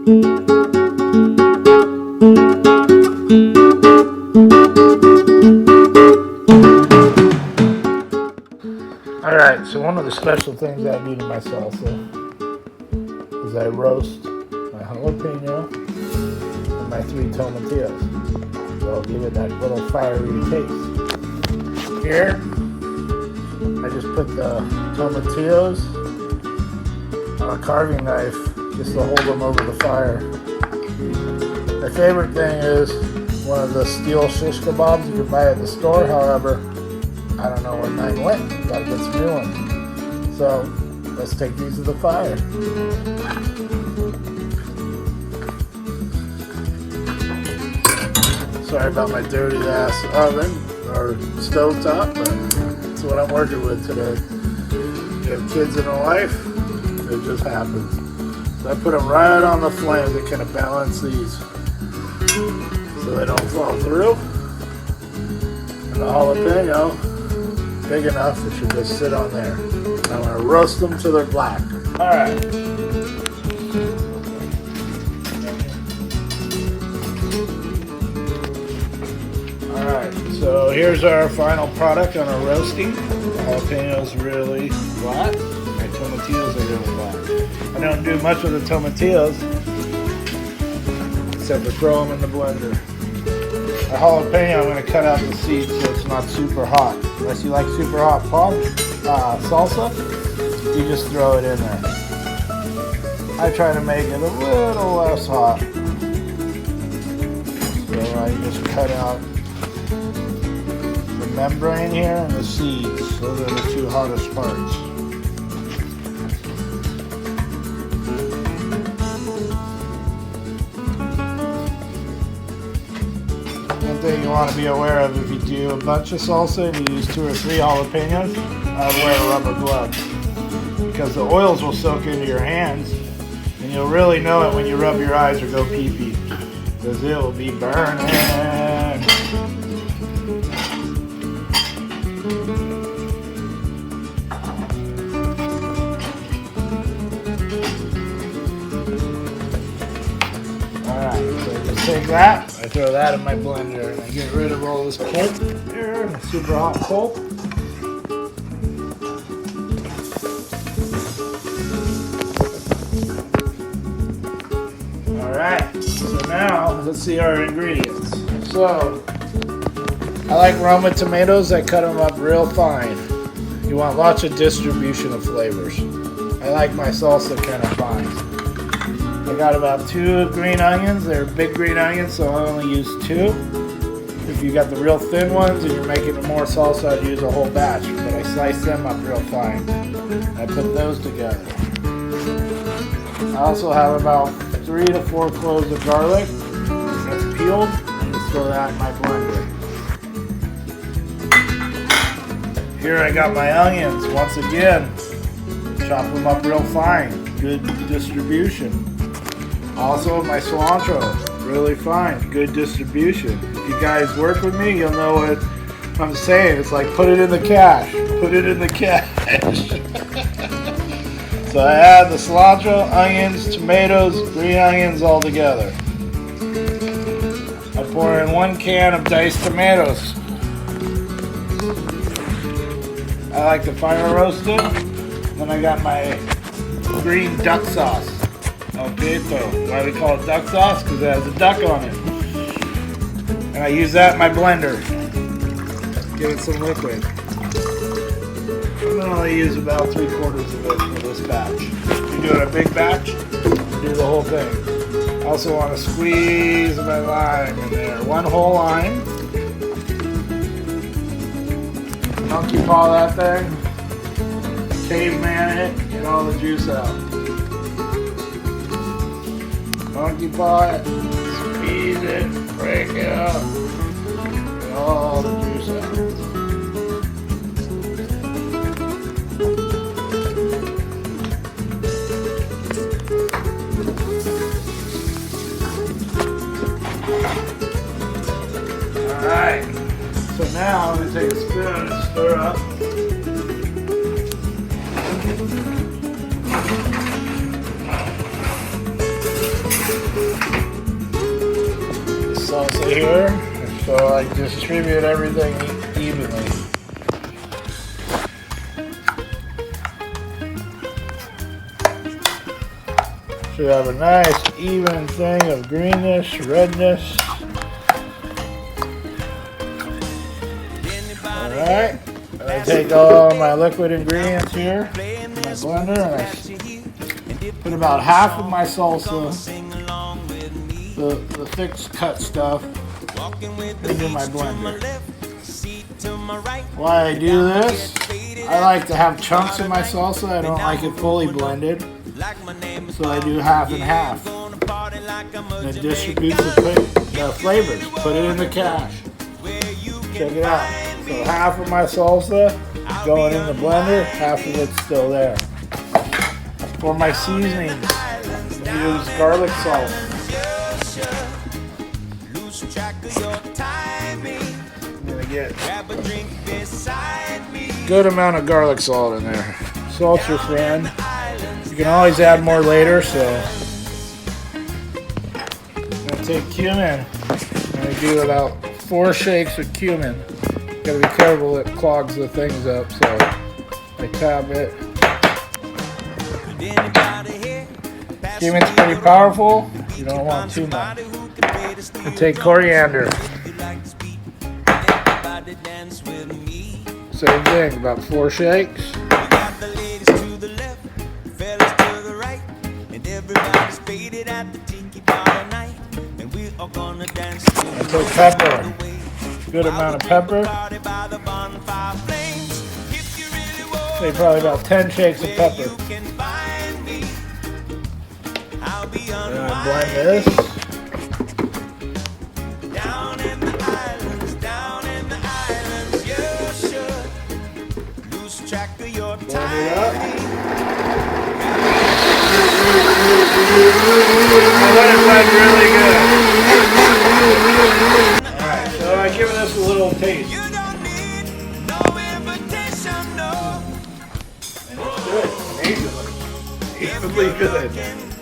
Alright, so one of the special things I do to my salsa is I roast my jalapeno and my 3 tomatillos. So I'll give it that little fiery taste. Here, I just put the tomatillos on a carving knife just to hold them over the fire. My favorite thing is one of the steel shish kebabs you can buy at the store. However, I don't know where mine went. Gotta get some new ones. So let's take these to the fire. Sorry about my dirty ass oven or stove top, but that's what I'm working with today. You have kids in a life, it just happens. So I put them right on the flame to kind of balance these so they don't fall through. And the jalapeno, big enough, it should just sit on there. I'm going to roast them till they're black. Alright. Alright, so here's our final product on our roasting. The jalapeno's really black. My tomatillos are really black. I don't do much with the tomatillos except for throw them in the blender. The jalapeno, I'm going to cut out the seeds so it's not super hot. Unless you like super hot salsa, you just throw it in there. I try to make it a little less hot. So I just cut out the membrane here and the seeds. Those are the 2 hottest parts. Thing you want to be aware of: if you do a bunch of salsa and you use 2 or 3 jalapenos, wear a rubber glove, because the oils will soak into your hands and you'll really know it when you rub your eyes or go pee-pee, because it will be burning. Alright, so just take that, I throw that in my blender, and I get rid of all this pulp here, the super hot pulp. Alright, so now let's see our ingredients. So, I like Roma tomatoes. I cut them up real fine. You want lots of distribution of flavors. I like my salsa kind of fine. I got about 2 green onions. They're big green onions, so I only use 2. If you got the real thin ones and you're making more salsa, I'd use a whole batch, but I slice them up real fine. I put those together. I also have about 3 to 4 cloves of garlic that's peeled, and just throw that in my blender. Here I got my onions. Once again, chop them up real fine. Good distribution. Also my cilantro, really fine, good distribution. If you guys work with me, you'll know what I'm saying. It's like put it in the cash, put it in the cash. So I add the cilantro, onions, tomatoes, green onions all together. I pour in 1 can of diced tomatoes. I like the fire roasted. Then I got my green duck sauce. Why we call it duck sauce? Because it has a duck on it. And I use that in my blender. Give it some liquid. I'm going to only use about 3/4 of it for this batch. If you're doing a big batch, do the whole thing. I also want to squeeze my lime in there. 1 whole lime. Monkey paw that thing. Caveman it. Get all the juice out. Monkey paw it, squeeze it, break it up, get all the juice out. Alright, so now I'm going to take a spoon and stir up. right here, so I distribute everything evenly. So you have a nice even thing of greenness, redness. Alright, I take all my liquid ingredients here in my blender and I put about half of my salsa, the thick cut stuff, into my blender. Why I do this, I like to have chunks of my salsa. I don't like it fully blended, so I do half and half. And it distributes the flavors. Put it in the cache. Check it out. So half of my salsa going in the blender, half of it's still there. For my seasonings, I use garlic salt. I'm gonna get a good amount of garlic salt in there. Salt's your friend. You can always add more later, so I'm gonna take cumin. I'm gonna do about 4 shakes of cumin. Gotta be careful, it clogs the things up, so I tap it. Cumin's pretty powerful. You don't want too much. And take coriander. Same thing, about 4 shakes. And take pepper. Good amount of pepper. Say probably about 10 shakes of pepper. And I blend this. Blend it up. I let it blend really good. Alright, so I give this a little taste. And it's good, amazingly good.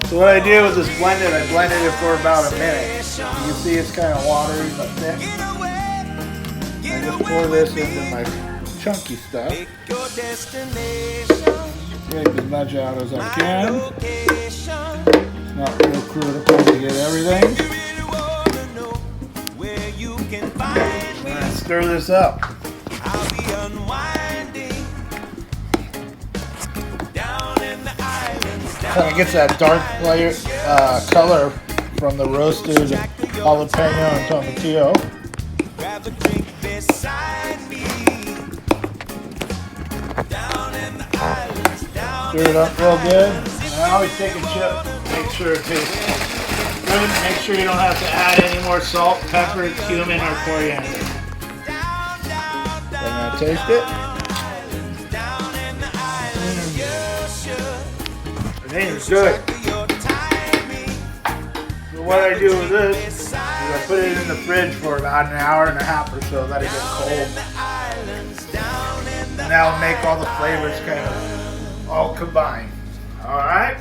So what I do with this blended, I blended it for about a minute. You can see it's kind of watery but thick. I just pour this into my chunky stuff. Take as much out as I can. It's not real critical to get everything. And I stir this up. Kind of gets that dark color from the roasted jalapeno and tomatillo. Stir it up real good. And I always take a chip, make sure it tastes good. Make sure you don't have to add any more salt, pepper, cumin, or coriander. I'm going to taste it. It's good. So what I do with this is I put it in the fridge for about an hour and a half or so, let it get cold. And that'll make all the flavors kind of all combine. Alright?